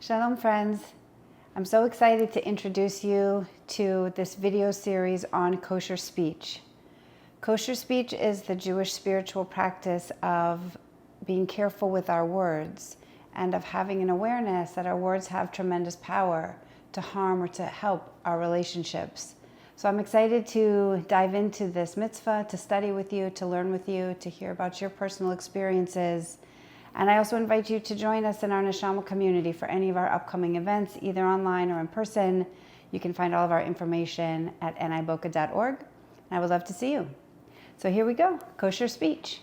Shalom friends, I'm so excited to introduce you to this video series on kosher speech. Kosher speech is the Jewish spiritual practice of being careful with our words and of having an awareness that our words have tremendous power to harm or to help our relationships. So I'm excited to dive into this mitzvah, to study with you, to learn with you, to hear about your personal experiences. And I also invite you to join us in our Neshama community for any of our upcoming events, either online or in person. You can find all of our information at niboka.org. And I would love to see you. So here we go, kosher speech.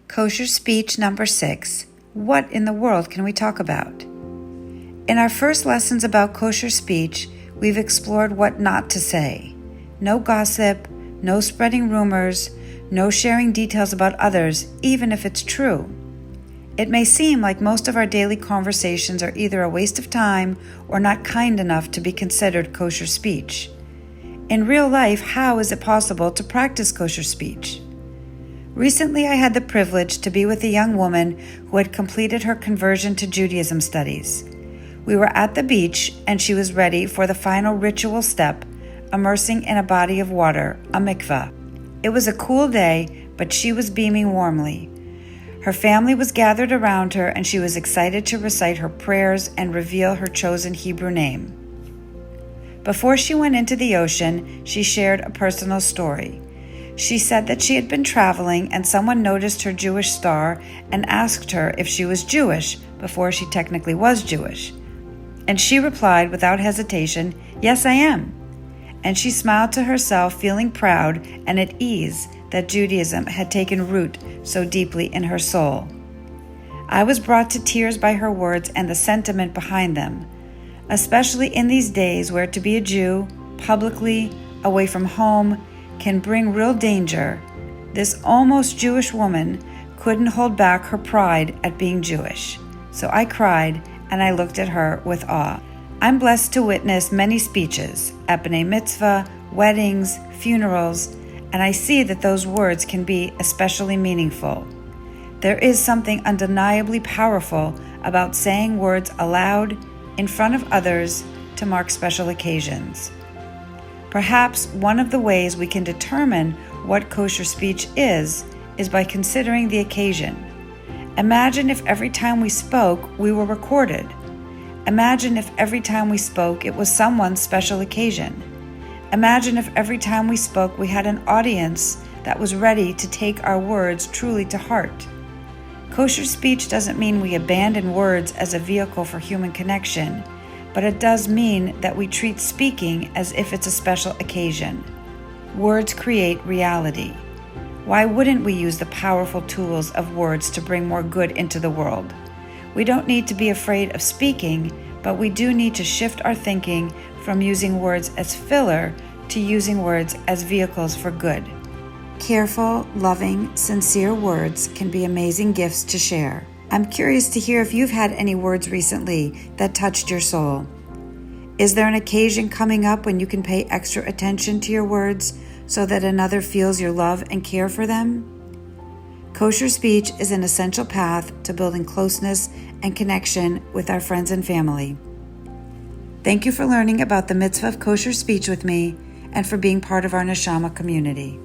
Kosher speech number 6. What in the world can we talk about? In our first lessons about kosher speech, we've explored what not to say. No gossip, no spreading rumors, no sharing details about others, even if it's true. It may seem like most of our daily conversations are either a waste of time or not kind enough to be considered kosher speech. In real life, how is it possible to practice kosher speech? Recently, I had the privilege to be with a young woman who had completed her conversion to Judaism studies. We were at the beach, and she was ready for the final ritual step, immersing in a body of water, a mikveh. It was a cool day, but she was beaming warmly. Her family was gathered around her, and she was excited to recite her prayers and reveal her chosen Hebrew name. Before she went into the ocean, she shared a personal story. She said that she had been traveling and someone noticed her Jewish star and asked her if she was Jewish before she technically was Jewish. And she replied without hesitation, "Yes, I am." And she smiled to herself, feeling proud and at ease that Judaism had taken root so deeply in her soul. I was brought to tears by her words and the sentiment behind them, especially in these days where to be a Jew, publicly, away from home, can bring real danger. This almost Jewish woman couldn't hold back her pride at being Jewish. So I cried and I looked at her with awe. I'm blessed to witness many speeches at B'nai Mitzvah, weddings, funerals, and I see that those words can be especially meaningful. There is something undeniably powerful about saying words aloud in front of others to mark special occasions. Perhaps one of the ways we can determine what kosher speech is by considering the occasion. Imagine if every time we spoke, we were recorded. Imagine if every time we spoke, it was someone's special occasion. Imagine if every time we spoke, we had an audience that was ready to take our words truly to heart. Kosher speech doesn't mean we abandon words as a vehicle for human connection, but it does mean that we treat speaking as if it's a special occasion. Words create reality. Why wouldn't we use the powerful tools of words to bring more good into the world? We don't need to be afraid of speaking, but we do need to shift our thinking from using words as filler to using words as vehicles for good. Careful, loving, sincere words can be amazing gifts to share. I'm curious to hear if you've had any words recently that touched your soul. Is there an occasion coming up when you can pay extra attention to your words so that another feels your love and care for them? Kosher speech is an essential path to building closeness and connection with our friends and family. Thank you for learning about the mitzvah of kosher speech with me and for being part of our Neshama community.